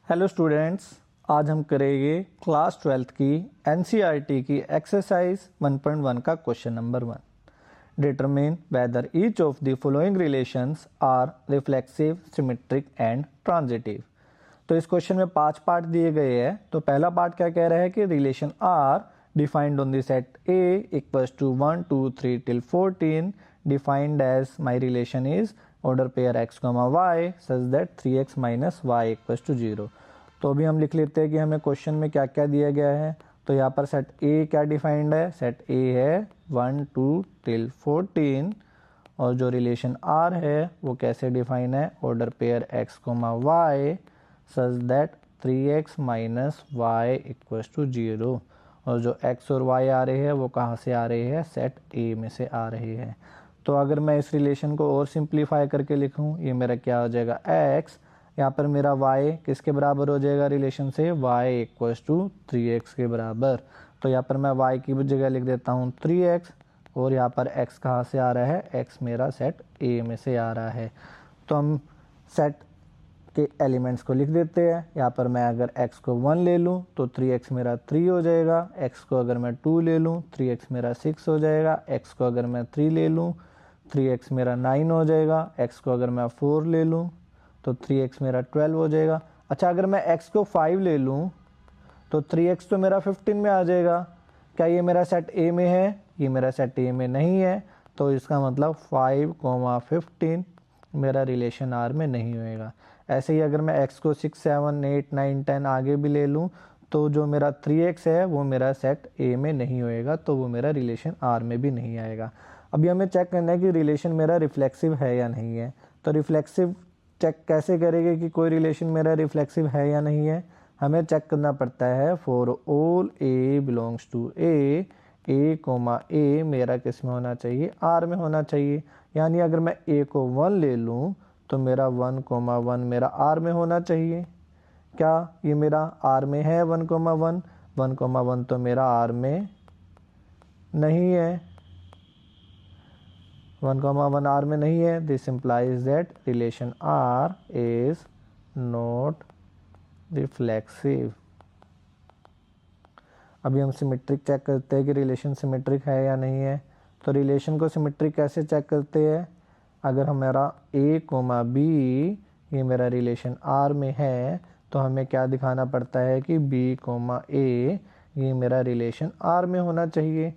Hello students, आज हम करेंगे क्लास 12th की एनसीईआरटी की एक्सरसाइज 1.1 का question number 1। Determine whether each of the following relations are reflexive, symmetric and transitive. तो इस क्वेश्चन में 5 पार्ट दिए गए हैं। तो पहला पार्ट क्या कह रहा है कि relation R defined on the set A equals to 1 2 3 till 14 defined as my relation is order pair x, y such that 3x minus y equals to 0। तो अभी हम लिख लेते हैं कि हमें क्वेश्चन में क्या क्या दिया गया है। तो यहाँ पर सेट ए क्या डिफाइंड है, सेट ए है 1 2 till 14 और जो रिलेशन आर है वो कैसे डिफाइन है, order pair x, y such that 3x minus y equals to 0। और जो x और y आ रहे हैं वो कहाँ से आ रहे हैं, सेट ए में से आ रहे हैं। तो अगर मैं इस रिलेशन को और सिंप्लीफाई करके लिखूं, ये मेरा क्या हो जाएगा x, यहाँ पर मेरा y किसके बराबर हो जाएगा रिलेशन से, y इक्वल्स टू 3x के बराबर। तो यहाँ पर मैं y की जगह लिख देता हूँ 3x और यहाँ पर x कहाँ से आ रहा है, x मेरा सेट a में से आ रहा है। तो हम सेट के एलिमेंट्स को लिख देते हैं। यहाँ पर मैं अगर x को 1 ले लूँ तो 3x मेरा 3 हो जाएगा, x को अगर मैं 2 ले लूँ 3x मेरा 6 हो जाएगा, x को अगर मैं 3 ले लूँ 3x मेरा 9 हो जाएगा, x को अगर मैं 4 ले लूँ तो 3x मेरा 12 हो जाएगा। अच्छा, अगर मैं x को 5 ले लूँ तो 3x तो मेरा 15 में आ जाएगा। क्या ये मेरा सेट A में है, ये मेरा सेट A में नहीं है। तो इसका मतलब 5, 15 मेरा रिलेशन R में नहीं होएगा। ऐसे ही अगर मैं x को 6, 7, 8, 9, 10 आगे भी ले लूँ तो जो मेरा 3x है वो मेरा सेट A में नहीं होएगा, तो वो मेरा रिलेशन R में भी नहीं आएगा। अभी हमें चेक करना है कि रिलेशन मेरा रिफ्लेक्सिव है या नहीं है। तो रिफ्लेक्सिव चेक कैसे करेंगे कि कोई रिलेशन मेरा रिफ्लेक्सिव है या नहीं है। हमें चेक करना पड़ता है for all a belongs to a, a मेरा किस में होना चाहिए, R में होना चाहिए। यानी अगर मैं a को 1 ले लूँ तो मेरा 1, 1 मेरा R में होना चाहिए। क्या ये मेरा R में है 1, 1 तो मेरा R में नहीं है, 1, 1 R में नहीं है। This implies that relation R is not reflexive. अभी हम सिमेट्रिक चेक करते हैं कि रिलेशन सिमेट्रिक है या नहीं है। तो रिलेशन को सिमेट्रिक कैसे चेक करते हैं, अगर हमारा a, b ये मेरा रिलेशन R में है तो हमें क्या दिखाना पड़ता है कि b, a ये मेरा रिलेशन R में होना चाहिए।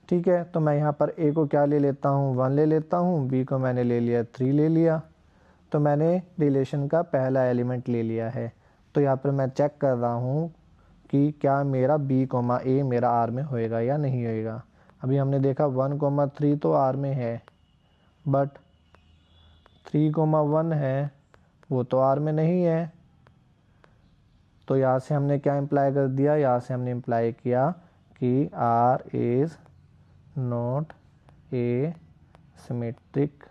ठीक है, तो मैं यहाँ पर a को क्या ले लेता हूँ, 1 ले लेता हूँ, b को मैंने ले लिया 3 ले लिया। तो मैंने रिलेशन का पहला एलिमेंट ले लिया है। तो यहाँ पर मैं चेक कर रहा हूँ कि क्या मेरा b, a मेरा R में होएगा या नहीं होएगा। अभी हमने देखा 1, 3 तो R में है, बट 3, 1 है वो तो R में नहीं है। तो यहाँ से हमने क्या इम्प्लाई कर दिया, यहाँ से हमने इम्प्लाई किया कि R is not a symmetric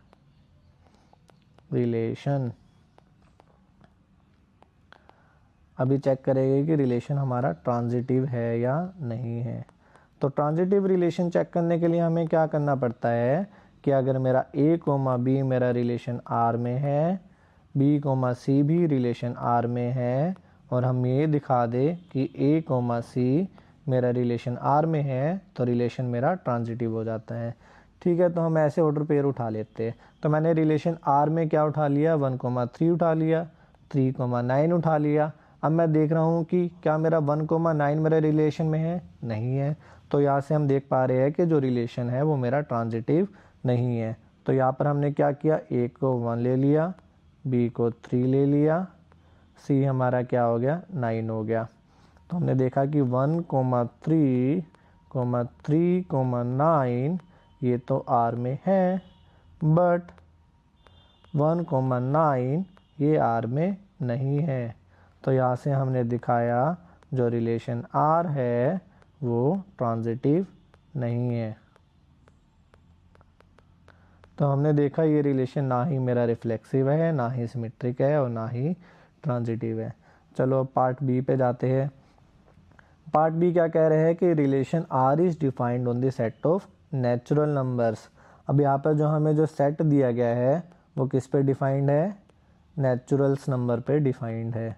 relation. अभी चेक करेंगे कि रिलेशन हमारा ट्रांजिटिव है या नहीं है। तो ट्रांजिटिव रिलेशन चेक करने के लिए हमें क्या करना पड़ता है कि अगर मेरा a, b मेरा रिलेशन R में है, b, c भी रिलेशन R में है और हम ये दिखा दे कि a, c मेरा रिलेशन R में है तो रिलेशन मेरा ट्रांजिटिव हो जाता है। ठीक है, तो हम ऐसे ऑर्डर पेयर उठा लेते हैं। तो मैंने रिलेशन R में क्या उठा लिया, 1, 3 उठा लिया, 3, 9 उठा लिया। अब मैं देख रहा हूँ कि क्या मेरा 1, 9 मेरे रिलेशन में है, नहीं है। तो यहाँ से हम देख पा रहे हैं कि जो रिलेशन है वो मेरा ट्रांजिटिव नहीं है। तो यहाँ पर हमने क्या किया, a को 1 ले लिया, b को 3 ले लिया, c हमारा क्या हो गया, 9 हो गया। तो हमने देखा कि 1, 3, 9 ये तो R में है, बट 1, 9 ये R में नहीं है। तो यहाँ से हमने दिखाया जो रिलेशन R है वो ट्रांजिटिव नहीं है। तो हमने देखा ये रिलेशन ना ही मेरा रिफ्लेक्सिव है, ना ही सिमेट्रिक है और ना ही ट्रांजिटिव है। चलो अब पार्ट बी पे जाते हैं। पार्ट बी क्या कह रहे हैं कि relation R is defined on the set of natural numbers. अब यहाँ पर जो हमें जो सेट दिया गया है वो किस पे डिफाइंड है, नेचुरल्स नंबर पे डिफाइंड है।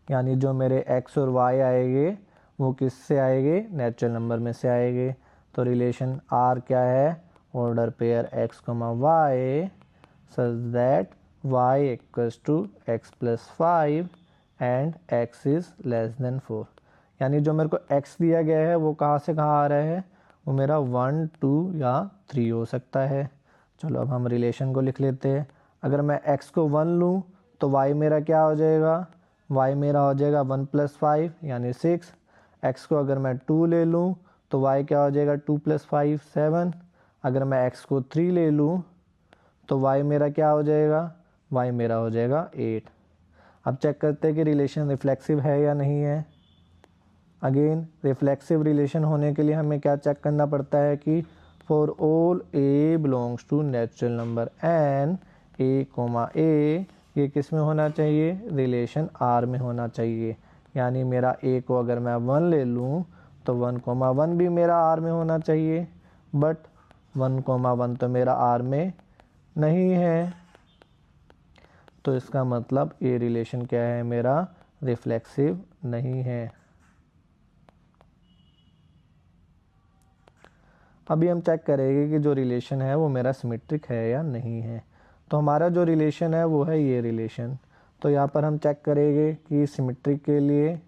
यानी जो मेरे x और y आएंगे वो किससे आएंगे, नेचुरल नंबर में से आएंगे। तो रिलेशन R क्या है, order pair x, y such that y equals to x plus 5 and x is less than 4। यानी जो मेरे को x दिया गया है वो कहाँ से कहाँ आ रहा है, वो मेरा 1, 2 या 3 हो सकता है। चलो अब हम रिलेशन को लिख लेते हैं। अगर मैं x को 1 लूँ तो y मेरा क्या हो जाएगा, y मेरा हो जाएगा 1 प्लस 5 यानी 6। x को अगर मैं 2 ले लूँ तो y क्या हो जाएगा, 2 प्लस 5 7। अगर मैं x को 3 ले लूँ तो y मेरा क्या हो जाएगा, y मेरा हो जाएगा 8। अब चेक करते हैं कि रिलेशन रिफ्लेक्सिव है या नहीं है। अगेन रिफ्लेक्सिव रिलेशन होने के लिए हमें क्या चेक करना पड़ता है कि for all a belongs to natural number n a, ये किस में होना चाहिए, रिलेशन R में होना चाहिए। यानी मेरा a को अगर मैं 1 ले लूँ तो 1, 1 भी मेरा R में होना चाहिए, बट 1, 1 तो मेरा R में नहीं है। तो इसका मतलब ये रिलेशन क्या है, मेरा रिफ्लेक्सिव नहीं है। अभी हम चेक करेंगे कि जो रिलेशन है वो मेरा सिमेट्रिक है या नहीं है। तो हमारा जो रिलेशन है वो है ये रिलेशन। तो यहाँ पर हम चेक करेंगे कि सिमेट्रिक के लिए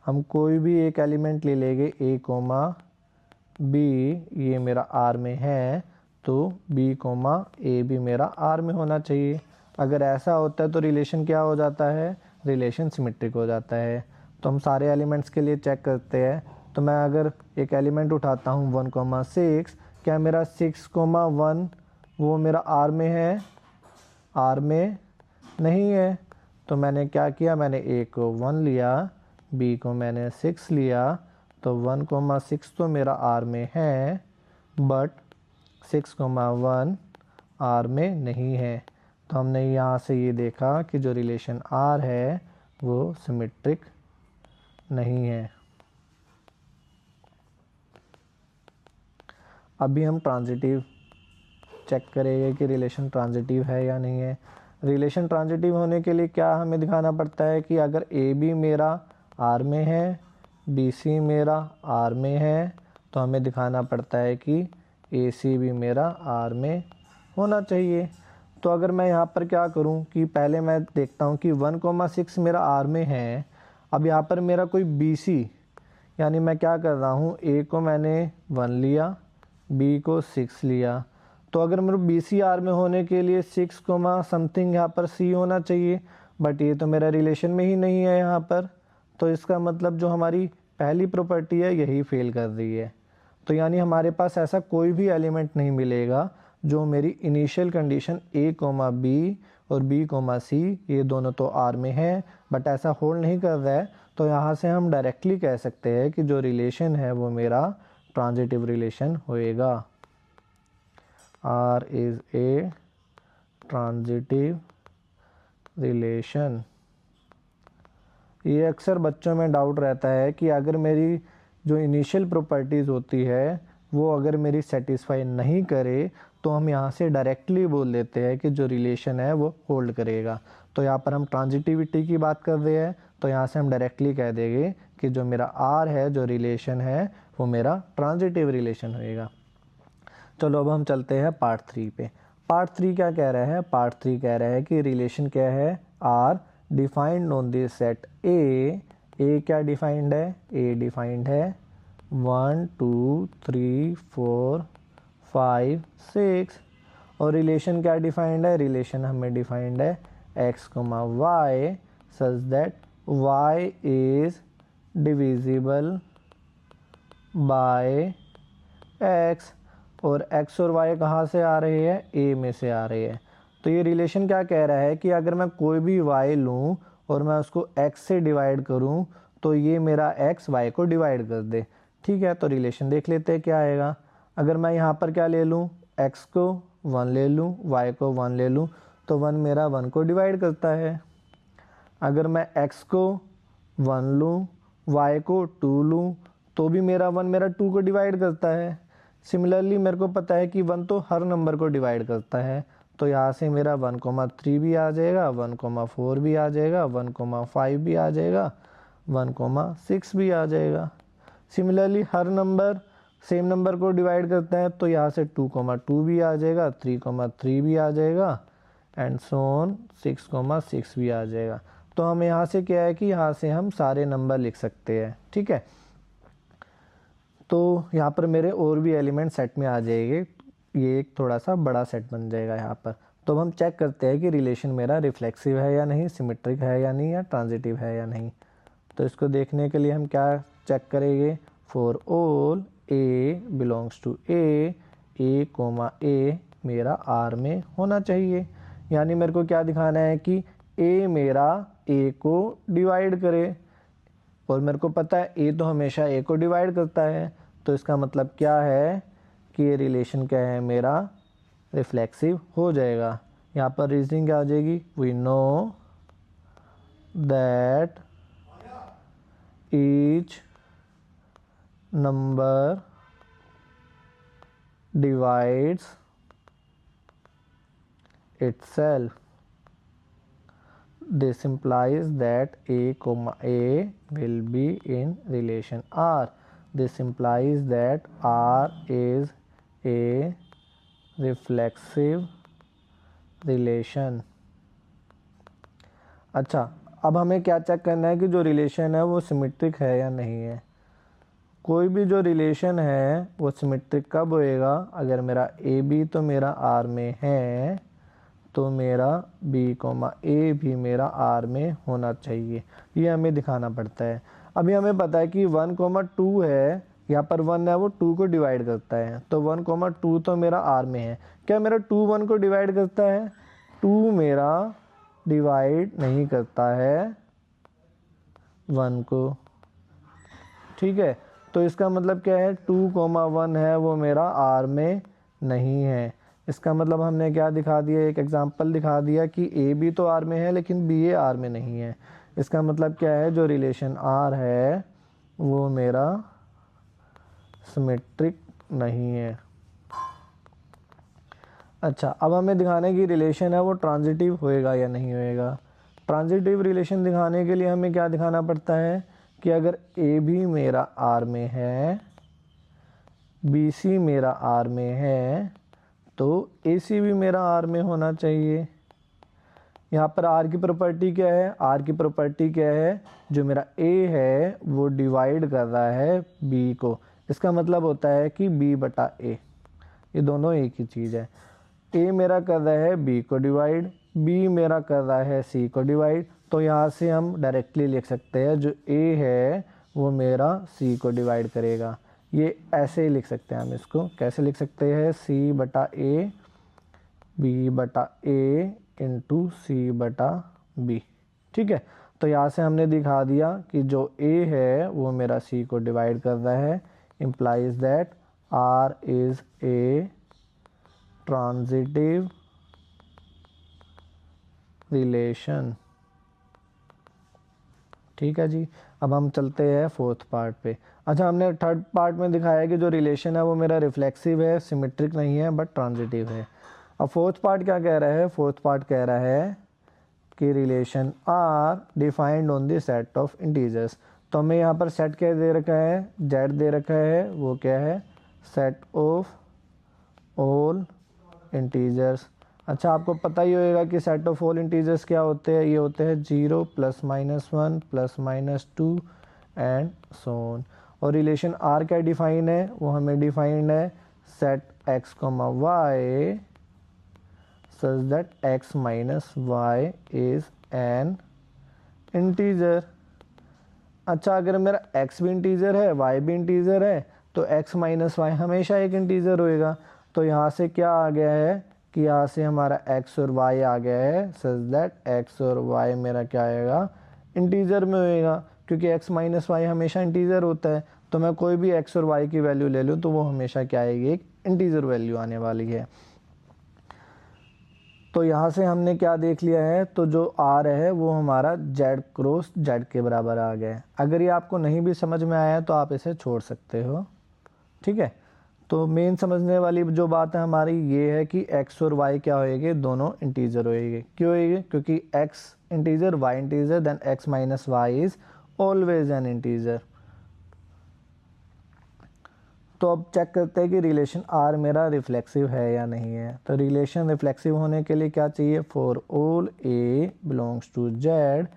हम कोई भी एक एलिमेंट ले लेंगे a, b, ये मेरा R में है तो b, a भी मेरा R में होना चाहिए। अगर ऐसा होता है तो रिलेशन क्या हो जाता है, रिलेशन सिमेट्रिक हो जाता है। तो हम सारे एलिमेंट्स के लिए चेक करते हैं। तो मैं अगर एक एलिमेंट उठाता हूँ 1, 6, क्या मेरा 6, 1 वो मेरा R में है, R में नहीं है। तो मैंने क्या किया, मैंने a को 1 लिया, b को मैंने 6 लिया। तो 1, 6 तो मेरा R में है, बट 6, 1 R में नहीं है। तो हमने यहाँ से ये देखा कि जो रिलेशन R है वो सिमेट्रिक नहीं है। अभी हम ट्रांजिटिव चेक करेंगे कि रिलेशन ट्रांजिटिव है या नहीं है। रिलेशन ट्रांजिटिव होने के लिए क्या हमें दिखाना पड़ता है कि अगर ए बी मेरा R में है, बी सी मेरा R में है, तो हमें दिखाना पड़ता है कि ए सी भी मेरा R में होना चाहिए। तो अगर मैं यहाँ पर क्या करूँ कि पहले मैं देखता हूँ कि 1, 6 मेरा R में है। अब यहाँ पर मेरा कोई बी सी, यानी मैं क्या कर रहा हूँ, ए को मैंने 1 लिया, बी को 6 लिया। तो अगर मेरे बी सी आर में होने के लिए 6, समथिंग यहाँ पर सी होना चाहिए, बट ये तो मेरा रिलेशन में ही नहीं है यहाँ पर। तो इसका मतलब जो हमारी पहली प्रॉपर्टी है यही फेल कर रही है। तो यानी हमारे पास ऐसा कोई भी एलिमेंट नहीं मिलेगा जो मेरी इनिशियल कंडीशन a, b और b, c ये दोनों तो R में है बट ऐसा होल्ड नहीं कर रहा है। तो यहाँ से हम डायरेक्टली कह सकते हैं कि जो रिलेशन है वो मेरा ट्रांजिटिव रिलेशन होएगा। R is a transitive relation. ये अक्सर बच्चों में डाउट रहता है कि अगर मेरी जो इनिशियल प्रॉपर्टीज़ होती है वो अगर मेरी सेटिस्फाई नहीं करे तो हम यहाँ से डायरेक्टली बोल देते हैं कि जो रिलेशन है वो होल्ड करेगा। तो यहाँ पर हम ट्रांजिटिविटी की बात कर रहे हैं, तो यहाँ से हम डायरेक्टली कह देंगे कि जो मेरा R है, जो रिलेशन है वो मेरा ट्रांजिटिव रिलेशन होएगा। चलो अब हम चलते हैं पार्ट 3 पे। पार्ट 3 क्या कह रहा है, पार्ट 3 कह रहा है कि रिलेशन क्या है, R defined on this set A क्या डिफाइंड है, A डिफाइंड है 1, 2, 3, 4, 5, 6। और रिलेशन क्या डिफाइंड है, रिलेशन हमें डिफाइंड है x, y such that y is divisible by x। और x और y कहाँ से आ रही है, a में से आ रही है। तो ये रिलेशन क्या कह रहा है कि अगर मैं कोई भी y लूँ और मैं उसको x से डिवाइड करूँ तो ये मेरा x y को डिवाइड कर दे। ठीक है, तो रिलेशन देख लेते हैं क्या आएगा। अगर मैं यहाँ पर क्या ले लूँ, x को 1 ले लूँ, y को 1 ले लूँ, तो 1 मेरा 1 को डिवाइड करता है। अगर मैं x को 1 लूँ, y को 2 लूँ, तो भी मेरा 1 मेरा 2 को डिवाइड करता है। सिमिलरली मेरे को पता है कि 1 तो हर नंबर को डिवाइड करता है, तो यहाँ से मेरा 1,3 भी आ जाएगा, 1,4 भी आ जाएगा, 1,5 भी आ जाएगा, 1,6 भी आ जाएगा। सिमिलरली हर नंबर सेम नंबर को डिवाइड करता है, तो यहाँ से 2,2 भी आ जाएगा, 3,3 भी आ जाएगा एंड सो ऑन 6,6 भी आ जाएगा। तो हम यहाँ से क्या है कि यहाँ से हम सारे नंबर लिख सकते हैं, ठीक है। तो यहाँ पर मेरे और भी एलिमेंट सेट में आ जाएंगे, ये एक थोड़ा सा बड़ा सेट बन जाएगा यहाँ पर। तो हम चेक करते हैं कि रिलेशन मेरा रिफ्लेक्सिव है या नहीं, सिमेट्रिक है या नहीं, या ट्रांजिटिव है या नहीं। तो इसको देखने के लिए हम क्या चेक करेंगे, for all a belongs to A, a मेरा आर में होना चाहिए। यानी मेरे को क्या दिखाना है कि ए मेरा ए को डिवाइड करे, और मेरे को पता है ए तो हमेशा ए को डिवाइड करता है। तो इसका मतलब क्या है कि ये रिलेशन क्या है, मेरा रिफ्लेक्सिव हो जाएगा। यहाँ पर रीजनिंग क्या आ जाएगी, we know that each number divides itself. This implies that a will be in relation R. This implies that R is a reflexive relation. अच्छा, अब हमें क्या चेक करना है कि जो रिलेशन है वो सिमेट्रिक है या नहीं है। कोई भी जो रिलेशन है वो सिमेट्रिक कब होएगा, अगर मेरा ए बी तो मेरा आर में है, तो मेरा बी ए भी मेरा आर में होना चाहिए। ये हमें दिखाना पड़ता है। अभी हमें पता है कि 1,2 है, यहाँ पर 1 है वो 2 को डिवाइड करता है, तो 1,2 तो मेरा आर में है। क्या मेरा 2 1 को डिवाइड करता है, 2 मेरा डिवाइड नहीं करता है 1 को, ठीक है। तो इसका मतलब क्या है, 2,1 है वो मेरा आर में नहीं है। इसका मतलब हमने क्या दिखा दिया, एक एग्जांपल दिखा दिया कि ए भी तो आर में है लेकिन बी ए आर में नहीं है। इसका मतलब क्या है, जो रिलेशन आर है वो मेरा सिमेट्रिक नहीं है। अच्छा, अब हमें दिखाने की रिलेशन है वो ट्रांजिटिव होएगा या नहीं होएगा। ट्रांजिटिव रिलेशन दिखाने के लिए हमें क्या दिखाना पड़ता है कि अगर ए भी मेरा आर में है, बी सी मेरा आर में है, तो ए सी भी मेरा आर में होना चाहिए। यहाँ पर आर की प्रॉपर्टी क्या है, आर की प्रॉपर्टी क्या है, जो मेरा ए है वो डिवाइड कर रहा है बी को। इसका मतलब होता है कि बी बटा ए, ये दोनों एक ही चीज़ है। ए मेरा कर रहा है बी को डिवाइड, बी मेरा कर रहा है सी को डिवाइड। तो यहाँ से हम डायरेक्टली लिख सकते हैं जो ए है वो मेरा सी को डिवाइड करेगा। ये ऐसे ही लिख सकते हैं हम इसको, कैसे लिख सकते हैं, सी बटा ए, बी बटा ए इंटू सी बटा बी, ठीक है। तो यहाँ से हमने दिखा दिया कि जो ए है वो मेरा सी को डिवाइड कर रहा है, implies that R is a transitive relation। ठीक है जी। अब हम चलते हैं फोर्थ पार्ट पे। अच्छा, हमने थर्ड पार्ट में दिखाया कि जो रिलेशन है वो मेरा रिफ्लेक्सिव है, सिमेट्रिक नहीं है बट ट्रांजिटिव है। अब फोर्थ पार्ट क्या कह रहा है, फोर्थ पार्ट कह रहा है कि relation R defined on the set of integers. तो हमें यहाँ पर सेट क्या दे रखा है, जेड दे रखा है, वो क्या है, सेट ऑफ ऑल इंटीजर्स। अच्छा, आपको पता ही होगा कि सेट ऑफ ऑल इंटीजर्स क्या होते हैं, ये होते हैं 0 + -1 + -2 एंड सो ऑन। और रिलेशन आर क्या डिफाइन है, वो हमें डिफाइंड है set x, y such that x - y is an integer। अच्छा, अगर मेरा x भी इंटीजर है, y भी इंटीजर है, तो x - y हमेशा एक इंटीजर होएगा। तो यहाँ से क्या आ गया है कि यहाँ से हमारा x और y आ गया है सच दैट x और y मेरा क्या आएगा, इंटीजर में होएगा, क्योंकि x - y हमेशा इंटीजर होता है। तो मैं कोई भी x और y की वैल्यू ले लूँ तो वो हमेशा क्या आएगी, एक इंटीजर वैल्यू आने वाली है। तो यहाँ से हमने क्या देख लिया है, तो जो R है वो हमारा Z क्रॉस Z के बराबर आ गया है। अगर ये आपको नहीं भी समझ में आया तो आप इसे छोड़ सकते हो, ठीक है। तो मेन समझने वाली जो बात है हमारी ये है कि x और y क्या होएंगे, दोनों इंटीजर होएंगे। क्यों होएंगे? क्योंकि x integer, y integer, then x minus y is always an integer. तो अब चेक करते हैं कि रिलेशन R मेरा रिफ्लेक्सिव है या नहीं है। तो रिलेशन रिफ्लेक्सिव होने के लिए क्या चाहिए, for all A belongs to Z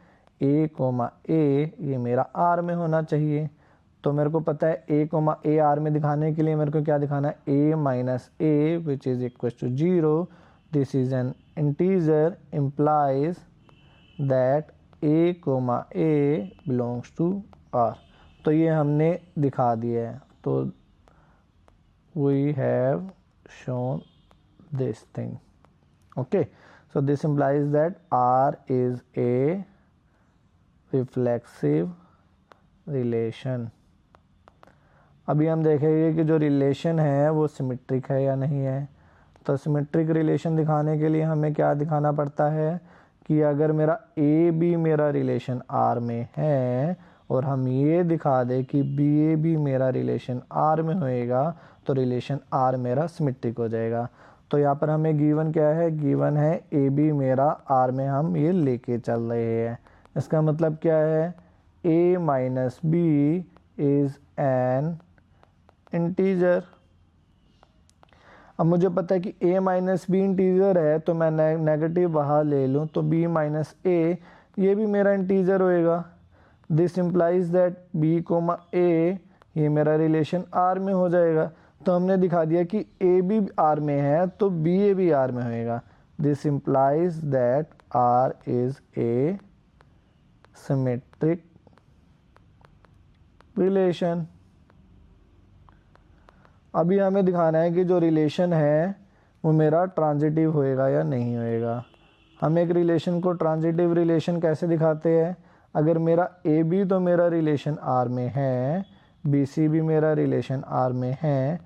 A comma A ये मेरा R में होना चाहिए। तो मेरे को पता है A कोमा A R में दिखाने के लिए मेरे को क्या दिखाना है, A minus A which is equal to 0, this is an integer implies that A comma A belongs to R। तो ये हमने दिखा दिया है। तो we have shown this thing. Okay, so this implies that R is a reflexive relation. अभी हम देखेंगे कि जो रिलेशन है वो सिमेट्रिक है या नहीं है। तो सिमेट्रिक रिलेशन दिखाने के लिए हमें क्या दिखाना पड़ता है कि अगर मेरा ए बी मेरा रिलेशन आर में है और हम ये दिखा दें कि बी ए बी मेरा रिलेशन आर में होएगा तो रिलेशन आर मेरा सिमेट्रिक हो जाएगा। तो यहाँ पर हमें गिवन क्या है, गिवन है ए बी मेरा आर में हम ये लेके चल रहे हैं। इसका मतलब क्या है, a minus b is an integer. अब मुझे पता है कि a माइनस बी इंटीजर है तो मैं नेगेटिव बाहर ले लूँ तो b माइनस ए ये भी मेरा इंटीजर होएगा। This implies that b comma a ये मेरा रिलेशन r में हो जाएगा। तो हमने दिखा दिया कि a भी r में है तो b a भी r में होएगा। This implies that r is a symmetric relation. अभी हमें दिखाना है कि जो रिलेशन है वो मेरा ट्रांजिटिव होएगा या नहीं होएगा। हम एक रिलेशन को ट्रांजिटिव रिलेशन कैसे दिखाते हैं, अगर मेरा ए बी तो मेरा रिलेशन आर में है, बी सी भी मेरा रिलेशन आर में है,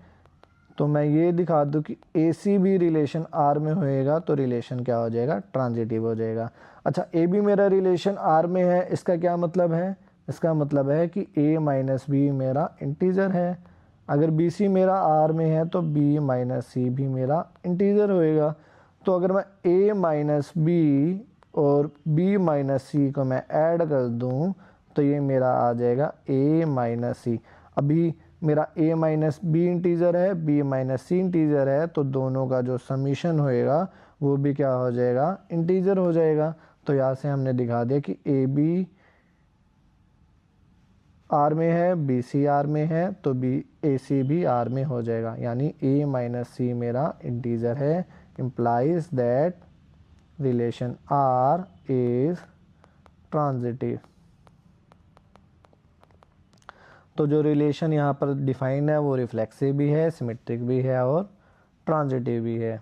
तो मैं ये दिखा दूँ कि ए सी भी रिलेशन आर में होएगा तो रिलेशन क्या हो जाएगा, ट्रांजिटिव हो जाएगा। अच्छा, ए बी मेरा रिलेशन आर में है, इसका क्या मतलब है, इसका मतलब है कि ए माइनस बी मेरा इंटीजर है। अगर बी सी मेरा आर में है तो बी माइनस सी भी मेरा इंटीजर होएगा। तो अगर मैं ए माइनस बी और बी माइनस सी को मैं ऐड कर दूं तो ये मेरा आ जाएगा ए माइनस सी। अभी मेरा ए माइनस बी इंटीजर है, बी माइनस सी इंटीजर है, तो दोनों का जो समीशन होएगा वो भी क्या हो जाएगा, इंटीजर हो जाएगा। तो यहाँ से हमने दिखा दिया कि ए बी आर में है, बी सी आर में है, तो बी ए सी भी आर में हो जाएगा, यानी ए माइनस सी मेरा इंटीजर है। Implies that relation R is transitive. तो जो रिलेशन यहाँ पर डिफाइन है वो रिफ्लेक्सिव भी है, सिमेट्रिक भी है और ट्रांजिटिव भी है।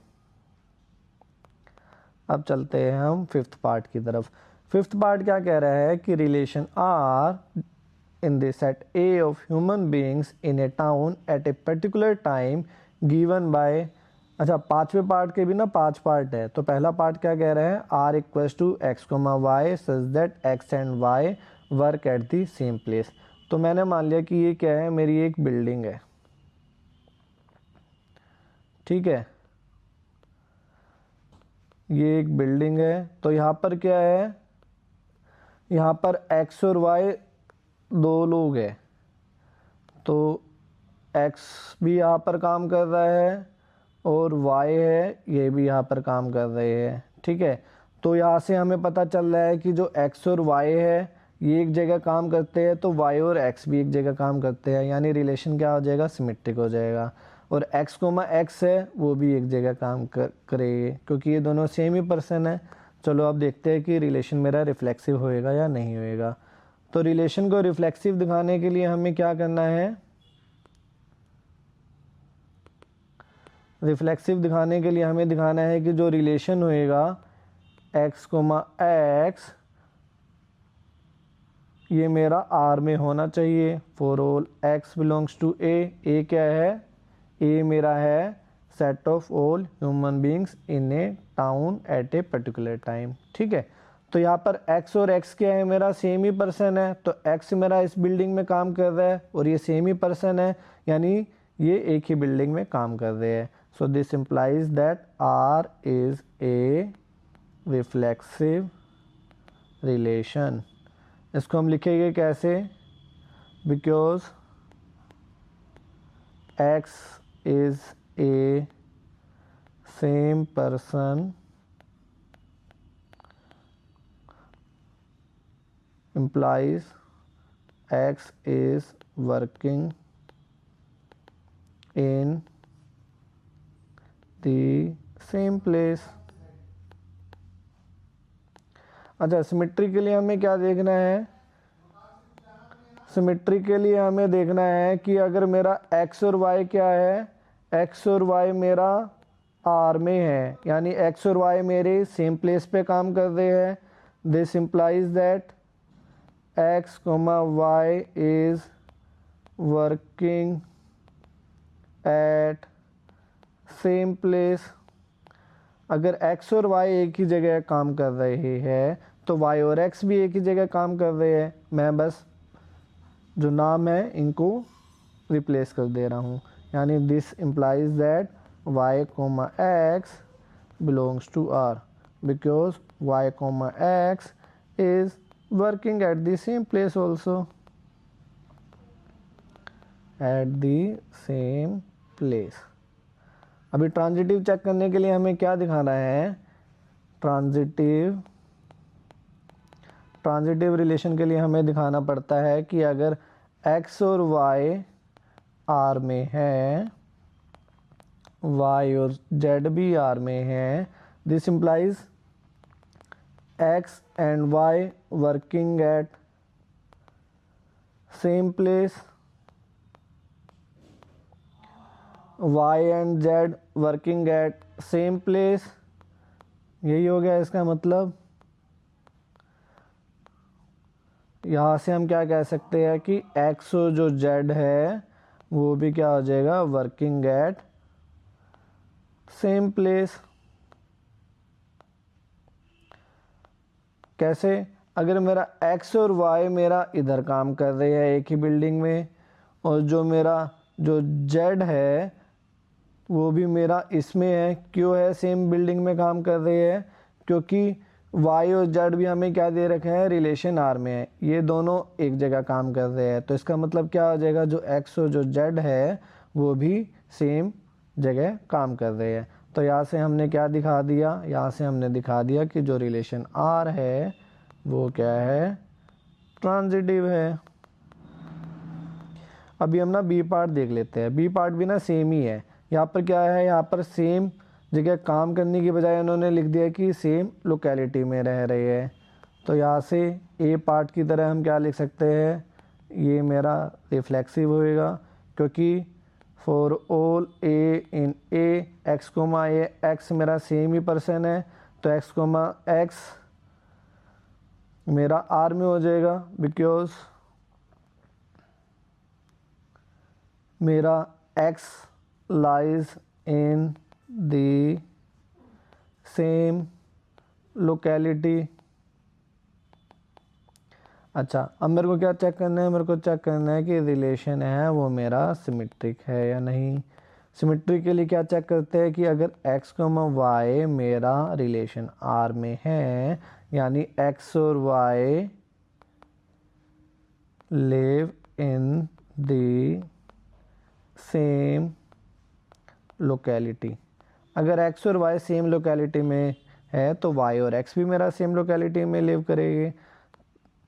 अब चलते हैं हम फिफ्थ पार्ट की तरफ। फिफ्थ पार्ट क्या कह रहा है कि relation R in the set A of human beings in a town at a particular time given by, अच्छा पांचवें पार्ट के भी ना 5 पार्ट है। तो पहला पार्ट क्या कह रहा है, R equals to x comma y such that x and y work at the same place. तो मैंने मान लिया कि ये क्या है, मेरी एक बिल्डिंग है, ठीक है, ये एक बिल्डिंग है। तो यहाँ पर क्या है, यहाँ पर एक्स और वाई दो लोग हैं, तो x भी यहाँ पर काम कर रहा है और y है ये भी यहाँ पर काम कर रहे हैं, ठीक है। तो यहाँ से हमें पता चल रहा है कि जो x और y है ये एक जगह काम करते हैं तो y और x भी एक जगह काम करते हैं, यानी रिलेशन क्या हो जाएगा, सिमेट्रिक हो जाएगा। और x कोमा x है वो भी एक जगह काम करेंगे क्योंकि ये दोनों सेम ही पर्सन है। चलो अब देखते हैं कि रिलेशन मेरा रिफ्लेक्सिव होएगा या नहीं होएगा। तो रिलेशन को रिफ्लेक्सिव दिखाने के लिए हमें क्या करना है, रिफ्लेक्सिव दिखाने के लिए हमें दिखाना है कि जो रिलेशन होएगा x कोमा x ये मेरा R में होना चाहिए। For all x belongs to A क्या है, A मेरा है set of all human beings in a town at a particular time, ठीक है। तो यहाँ पर x और x क्या है, मेरा सेम ही पर्सन है, तो x मेरा इस बिल्डिंग में काम कर रहा है और ये सेम ही पर्सन है, यानी ये एक ही बिल्डिंग में काम कर रहे हैं। So this implies that R is a reflexive relation. इसको हम लिखेंगे कैसे? Because X is a same person implies X is working in the same place। अच्छा, सिमेट्री के लिए हमें क्या देखना है? सिमेट्री के लिए हमें देखना है कि अगर मेरा x और y क्या है, x और y मेरा R में है, यानी x और y मेरे सेम प्लेस पे काम कर रहे हैं। This implies that x, y is working eight same place. अगर x और y एक ही जगह काम कर रहे हैं तो y और x भी एक ही जगह काम कर रहे हैं। मैं बस जो नाम है इनको रिप्लेस कर दे रहा हूँ, यानी this implies that y, x belongs to R because y, x is working at the same place also, at the same place. अभी ट्रांजिटिव चेक करने के लिए हमें क्या दिखाना है? ट्रांजिटिव रिलेशन के लिए हमें दिखाना पड़ता है कि अगर x और y R में है, y और z भी R में है, this implies x and y working at same place, y and z working at same place. यही हो गया इसका मतलब। यहाँ से हम क्या कह सकते हैं कि x और जो z है वो भी क्या हो जाएगा? Working at same place. कैसे? अगर मेरा x और y मेरा इधर काम कर रहे हैं एक ही बिल्डिंग में, और जो मेरा जो z है वो भी मेरा इसमें है। क्यों है सेम बिल्डिंग में काम कर रहे हैं? क्योंकि y और z भी हमें क्या दे रखे हैं? रिलेशन R में है। ये दोनों एक जगह काम कर रहे हैं, तो इसका मतलब क्या हो जाएगा? जो x और जो z है वो भी सेम जगह काम कर रहे हैं। तो यहाँ से हमने क्या दिखा दिया? यहाँ से हमने दिखा दिया कि जो रिलेशन R है वो क्या है? ट्रांजिटिव है। अभी हम ना बी पार्ट देख लेते हैं। बी पार्ट भी ना सेम ही है। यहाँ पर क्या है? यहाँ पर सेम जगह काम करने की बजाय उन्होंने लिख दिया कि सेम लोकेलिटी में रह रहे हैं। तो यहाँ से ए पार्ट की तरह हम क्या लिख सकते हैं? ये मेरा रिफ्लेक्सिव होएगा, क्योंकि for all a in a x comma a, x मेरा सेम ही पर्सन है, तो एक्स कोमा एक्स मेरा आर में हो जाएगा, बिकॉज मेरा x lies in the same locality. अच्छा, अब मेरे को क्या चेक करना है? मेरे को चेक करना है कि रिलेशन है वो मेरा सिमेट्रिक है या नहीं। सिमेट्रिक के लिए क्या चेक करते हैं कि अगर x, y मेरा रिलेशन R में है, यानी x और y live in the same locality. अगर x और y सेम लोकेलिटी में है तो y और x भी मेरा सेम लोकेलिटी में लिव करेंगे।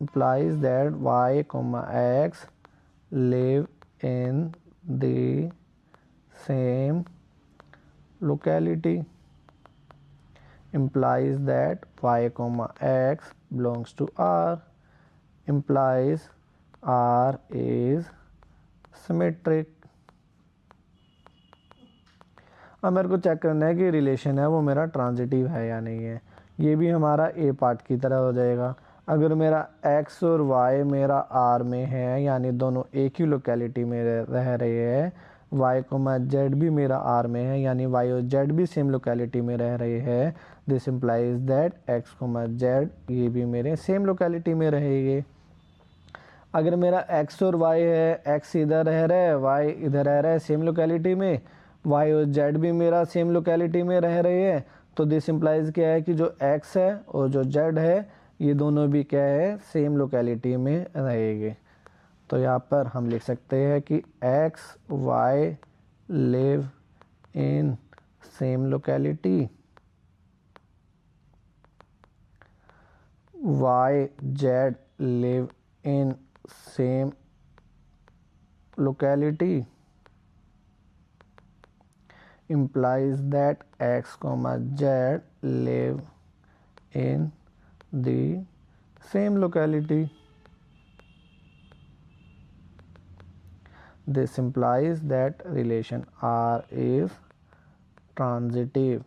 implies that y, x live in the same locality, implies that y, x belongs to R, implies R is symmetric। अब मेरे को चेक करना है कि रिलेशन है वो मेरा ट्रांजिटिव है या नहीं है। ये भी हमारा ए पार्ट की तरह हो जाएगा। अगर मेरा x और y मेरा R में है, यानी दोनों एक ही लोकेलिटी में रह रहे हैं, y, z भी मेरा R में है, यानी y और z भी सेम लोकेलिटी में रह रहे हैं, this implies that x, z ये भी मेरे सेम लोकेलिटी में रहेंगे। अगर मेरा x और y है, x इधर रह रहा है, y इधर रह रहा है सेम लोकेलिटी में, y और z भी मेरा सेम लोकेलिटी में रह रही है, तो दिस इम्प्लाइज क्या है कि जो x है और जो z है ये दोनों भी क्या है, सेम लोकेलिटी में रहेंगे। तो यहाँ पर हम लिख सकते हैं कि x y live in same locality, y z live in same locality implies that x comma z live in the same locality. This implies that relation R is transitive.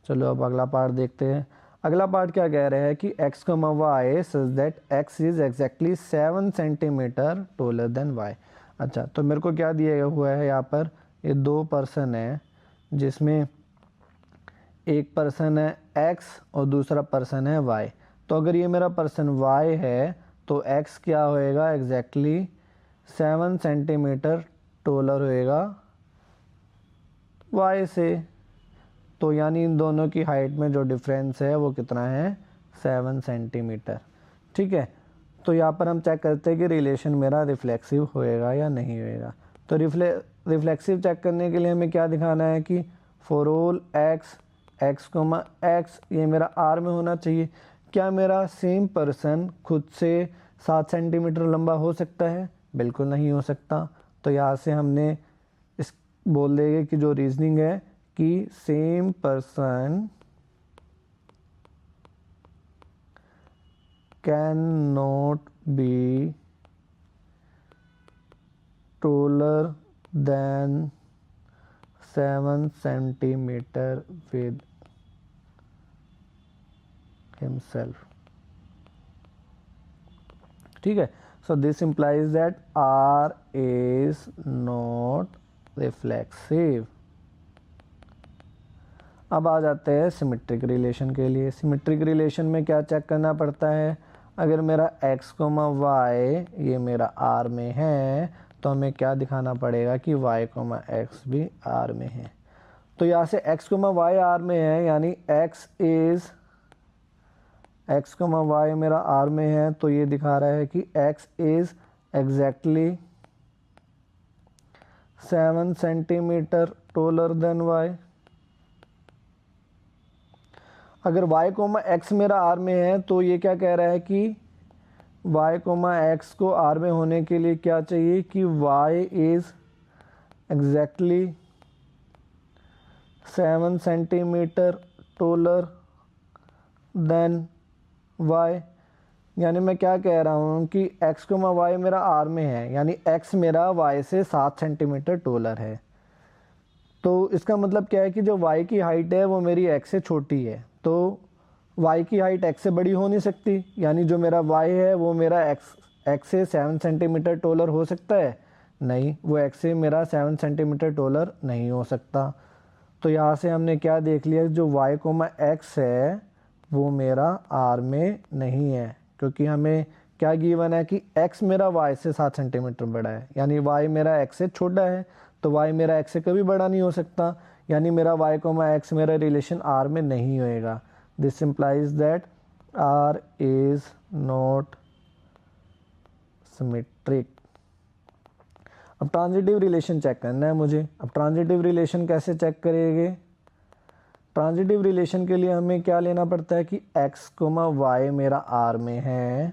चलो अब अगला पार्ट देखते हैं। अगला पार्ट क्या कह रहा है कि x comma y such that x is exactly 7 centimetre taller than y। अच्छा, तो मेरे को क्या दिया हुआ है यहाँ पर, ये दो पर्सन है जिसमें एक पर्सन है x और दूसरा पर्सन है y। तो अगर ये मेरा पर्सन y है तो x क्या होएगा, एग्जैक्टली 7 सेंटीमीटर टोलर होएगा y से। तो यानी इन दोनों की हाइट में जो डिफरेंस है वो कितना है, 7 सेंटीमीटर। ठीक है, तो यहाँ पर हम चेक करते हैं कि रिलेशन मेरा रिफ्लेक्सिव होएगा या नहीं होएगा। तो रिफ्लेक्सिव चेक करने के लिए हमें क्या दिखाना है कि for all x comma x ये मेरा r में होना चाहिए। क्या मेरा सेम पर्सन खुद से 7 सेंटीमीटर लंबा हो सकता है? बिल्कुल नहीं हो सकता। तो यहाँ से हमने इस बोल देंगे कि जो रीजनिंग है कि same person can not be taller than 7 centimetre with himself. ठीक है, so this implies that R is not reflexive. अब आ जाते हैं सिमेट्रिक रिलेशन के लिए। सिमेट्रिक रिलेशन में क्या चेक करना पड़ता है, अगर मेरा x कोमा y ये मेरा r में है तो हमें क्या दिखाना पड़ेगा कि y कोमा x भी r में है। तो यहाँ से x कोमा y r में है, यानी x कोमा y मेरा r में है, तो ये दिखा रहा है कि x is exactly 7 centimetre taller than y। अगर y कोमा x मेरा r में है तो ये क्या कह रहा है कि y कोमा x को r में होने के लिए क्या चाहिए कि y is exactly 7 centimetre taller than y। यानी मैं क्या कह रहा हूँ कि x कोमा y मेरा r में है, यानी x मेरा y से 7 सेंटीमीटर टोलर है। तो इसका मतलब क्या है कि जो y की हाइट है वो मेरी x से छोटी है, तो y की हाइट x से बड़ी हो नहीं सकती। यानी जो मेरा y है वो मेरा x से 7 सेंटीमीटर टोलर हो सकता है? नहीं, वो x से मेरा 7 सेंटीमीटर टोलर नहीं हो सकता। तो यहाँ से हमने क्या देख लिया, जो y कोमा x है वो मेरा r में नहीं है, क्योंकि हमें क्या गिवन है कि x मेरा y से 7 सेंटीमीटर बड़ा है, यानी y मेरा x से छोटा है, तो y मेरा x से कभी बड़ा नहीं हो सकता, यानी मेरा y कोमा x मेरा रिलेशन r में नहीं होएगा। This implies that r is not symmetric. अब ट्रांजिटिव रिलेशन चेक करना है मुझे। अब ट्रांजिटिव रिलेशन कैसे चेक करेंगे? ट्रांजिटिव रिलेशन के लिए हमें क्या लेना पड़ता है कि x कोमा y मेरा r में है,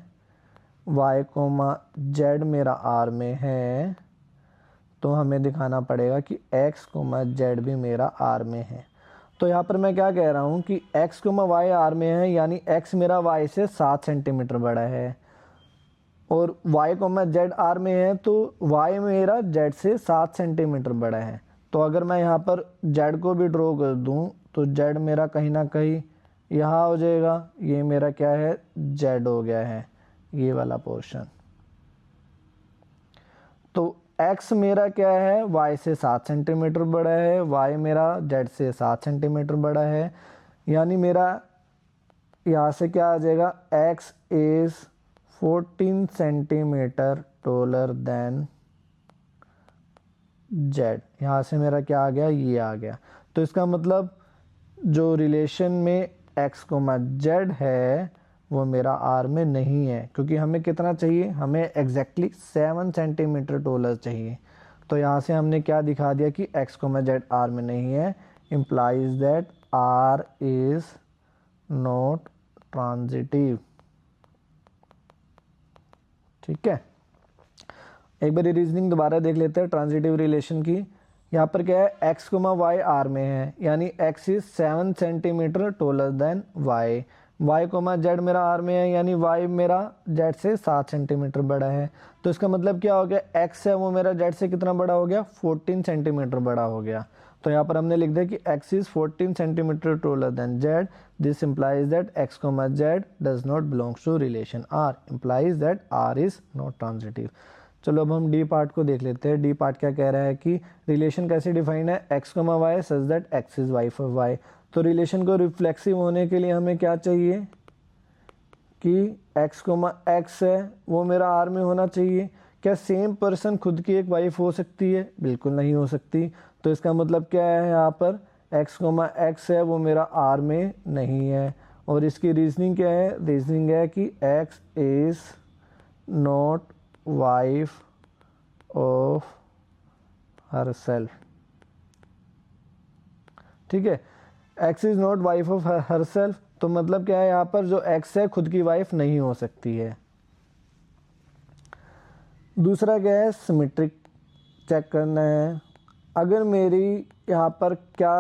y कोमा z मेरा r में है, तो हमें दिखाना पड़ेगा कि x कोमा z भी मेरा r में है। तो यहाँ पर मैं क्या कह रहा हूँ कि x कोमा y r में है, यानी x मेरा y से 7 सेंटीमीटर बड़ा है, और y कोमा z r में है तो y मेरा z से 7 सेंटीमीटर बड़ा है। तो अगर मैं यहाँ पर z को भी ड्रॉ कर दूँ तो z मेरा कहीं ना कहीं यहाँ हो जाएगा, ये मेरा क्या है, z हो गया है, ये वाला पोर्शन। तो x मेरा क्या है, y से 7 सेंटीमीटर बड़ा है, y मेरा z से 7 सेंटीमीटर बड़ा है, यानी मेरा यहाँ से क्या आ जाएगा, x is 14 centimetre taller than z. यहाँ से मेरा क्या आ गया, ये आ गया। तो इसका मतलब जो रिलेशन में एक्स कोमा जेड है वो मेरा आर में नहीं है, क्योंकि हमें कितना चाहिए, हमें एग्जैक्टली 7 सेंटीमीटर टोलर चाहिए। तो यहाँ से हमने क्या दिखा दिया कि एक्स कोमा जेड आर में नहीं है, implies that R is not transitive. ठीक है, एक बार रीजनिंग दोबारा देख लेते हैं ट्रांजिटिव रिलेशन की। यहाँ पर क्या है, एक्स कोमा वाई आर में है, यानी x is 7 centimetre taller than y. Y comma z मेरा आर में है, यानी वाई मेरा जेड से 7 सेंटीमीटर बड़ा है। तो इसका मतलब क्या हो गया, एक्स है वो मेरा जेड से कितना बड़ा हो गया, 14 सेंटीमीटर बड़ा हो गया। तो यहाँ पर हमने लिख दिया कि x is 14 centimetre taller than z. This implies that x comma z does not belongs to relation R, implies that R is not transitive. चलो अब हम डी पार्ट को देख लेते हैं। डी पार्ट क्या कह रहा है कि रिलेशन कैसे डिफाइन है, x comma y such that x is wife of y. तो रिलेशन को रिफ्लेक्सिव होने के लिए हमें क्या चाहिए कि एक्स कोमा एक्स है वो मेरा आर में होना चाहिए। क्या सेम पर्सन खुद की एक वाइफ हो सकती है, बिल्कुल नहीं हो सकती। तो इसका मतलब क्या है, यहाँ पर एक्स कोमा एक्स है वो मेरा आर में नहीं है। और इसकी रीजनिंग क्या है, रीजनिंग है कि x is not wife of herself. ठीक है, x is not wife of herself, तो मतलब क्या है, यहाँ पर जो एक्स है खुद की वाइफ नहीं हो सकती है। दूसरा क्या है, सिमेट्रिक चेक करना है। अगर मेरी यहाँ पर क्या,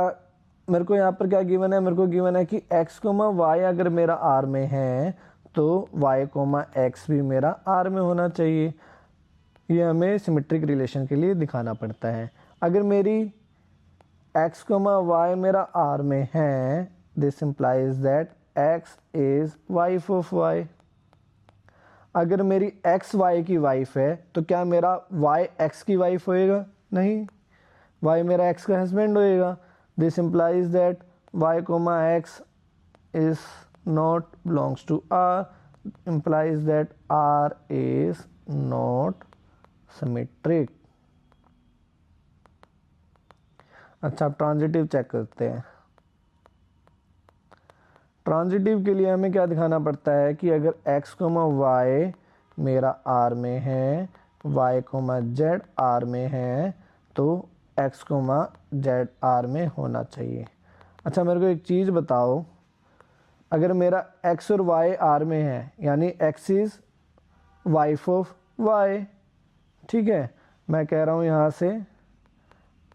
मेरे को यहाँ पर क्या गिवन है, मेरे को गिवन है कि एक्स कोमा वाई अगर मेरा आर में है तो वाई कोमा एक्स भी मेरा आर में होना चाहिए। ये हमें सिमेट्रिक रिलेशन के लिए दिखाना पड़ता है। अगर मेरी एक्स कोमा वाई मेरा आर में है, this implies that x is wife of y. अगर मेरी एक्स वाई की वाइफ है तो क्या मेरा वाई एक्स की वाइफ होएगा, नहीं, वाई मेरा एक्स का हस्बैंड होएगा। This implies that y comma x is not belongs to R, implies that R is not symmetric. अच्छा, अब ट्रांजिटिव चेक करते हैं। ट्रांजिटिव के लिए हमें क्या दिखाना पड़ता है कि अगर x कोमा वाई मेरा आर में है, y कोमा जेड आर में है, तो x कोमा जेड आर में होना चाहिए। अच्छा, मेरे को एक चीज़ बताओ, अगर मेरा x और y आर में है, यानी x is wife of y। ठीक है, मैं कह रहा हूँ यहाँ से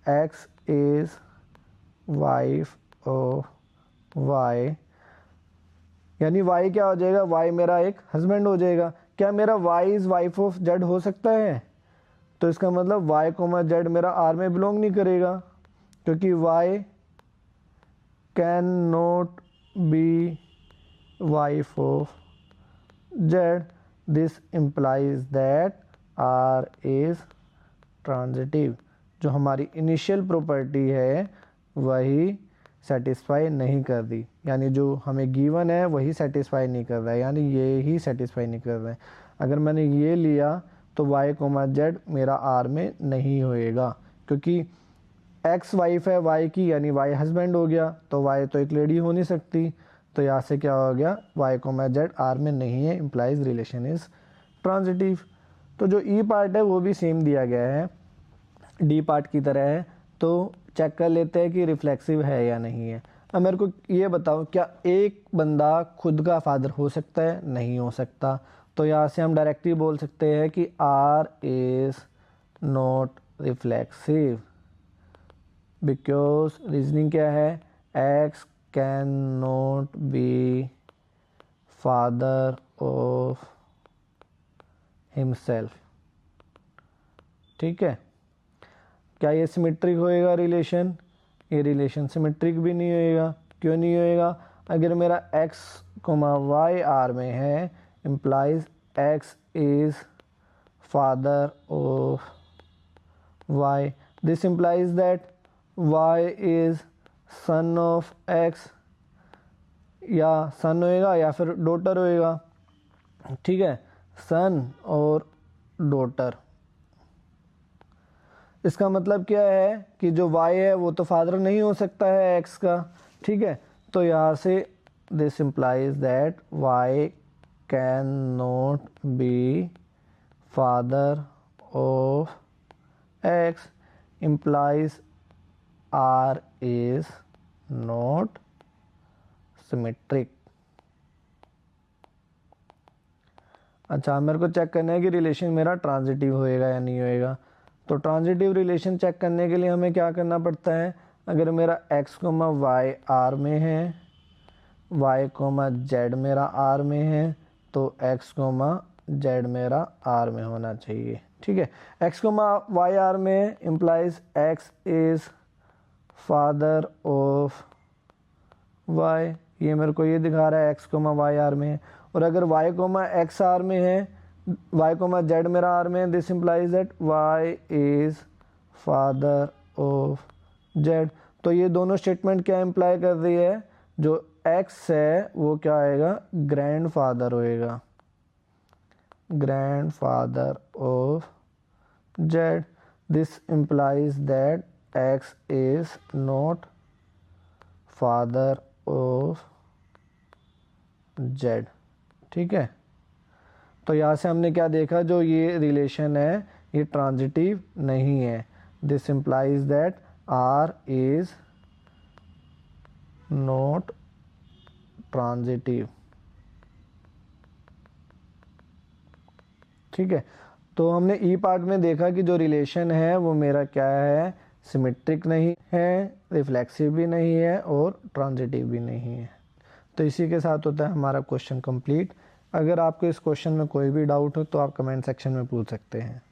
x is wife of y, यानी y क्या हो जाएगा, y मेरा एक हस्बैंड हो जाएगा। क्या मेरा y is wife of z हो सकता है? तो इसका मतलब y कोमा जेड मेरा आर में बिलोंग नहीं करेगा, क्योंकि y can not be wife of z. This implies that R is transitive. जो हमारी इनिशियल प्रॉपर्टी है वही सेटिस्फाई नहीं कर दी, यानी जो हमें गिवन है वही सेटिस्फाई नहीं कर रहा है, यानी ये ही सेटिस्फाई नहीं कर रहा है। अगर मैंने ये लिया तो y कोमा जेड मेरा आर में नहीं होएगा, क्योंकि x वाइफ है y की, यानी y हस्बैंड हो गया, तो y तो एक लेडी हो नहीं सकती। तो यहाँ से क्या हो गया, y कोमा जेड आर में नहीं है, इम्प्लाइज रिलेशन इज ट्रांजिटिव। तो जो ई पार्ट है वो भी सेम दिया गया है, डी पार्ट की तरह है। तो चेक कर लेते हैं कि रिफ्लेक्सिव है या नहीं है। अब मेरे को ये बताओ, क्या एक बंदा खुद का फादर हो सकता है? नहीं हो सकता। तो यहाँ से हम डायरेक्टली बोल सकते हैं कि R is not reflexive, because reasoning क्या है, x can not be father of himself. ठीक है, क्या ये सिमेट्रिक होएगा रिलेशन? ये रिलेशन सिमेट्रिक भी नहीं होएगा। क्यों नहीं होएगा? अगर मेरा x कोमा वाई आर में है, implies x is father of y। This implies that y is son of x, या सन होएगा या फिर डॉटर होएगा। ठीक है, सन और डॉटर। इसका मतलब क्या है कि जो y है वो तो फादर नहीं हो सकता है x का, ठीक है। तो यहाँ से this implies that y can not be father of x, implies r is not symmetric। अच्छा, मेरे को चेक करना है कि रिलेशन मेरा ट्रांजिटिव होएगा या नहीं होएगा। तो ट्रांजिटिव रिलेशन चेक करने के लिए हमें क्या करना पड़ता है, अगर मेरा x, y r में है, y, z मेरा r में है, तो x, z मेरा r में होना चाहिए, ठीक है। x, y r में implies x is father of y, ये मेरे को ये दिखा रहा है x, y r में है। और अगर y, x r में है, y, z मेरा r में है, this implies that y is father of z। तो ये दोनों स्टेटमेंट क्या इम्प्लाई कर रही है, जो x है वो क्या आएगा, ग्रैंड फादर होएगा, grand father of z। This implies that x is not father of z, ठीक है। तो यहाँ से हमने क्या देखा, जो ये रिलेशन है ये ट्रांजिटिव नहीं है। This implies that r is not transitive, ठीक है। तो हमने ई पार्ट में देखा कि जो रिलेशन है वो मेरा क्या है, सिमेट्रिक नहीं है, रिफ्लेक्सिव भी नहीं है और ट्रांजिटिव भी नहीं है। तो इसी के साथ होता है हमारा क्वेश्चन कंप्लीट। अगर आपको इस क्वेश्चन में कोई भी डाउट हो तो आप कमेंट सेक्शन में पूछ सकते हैं।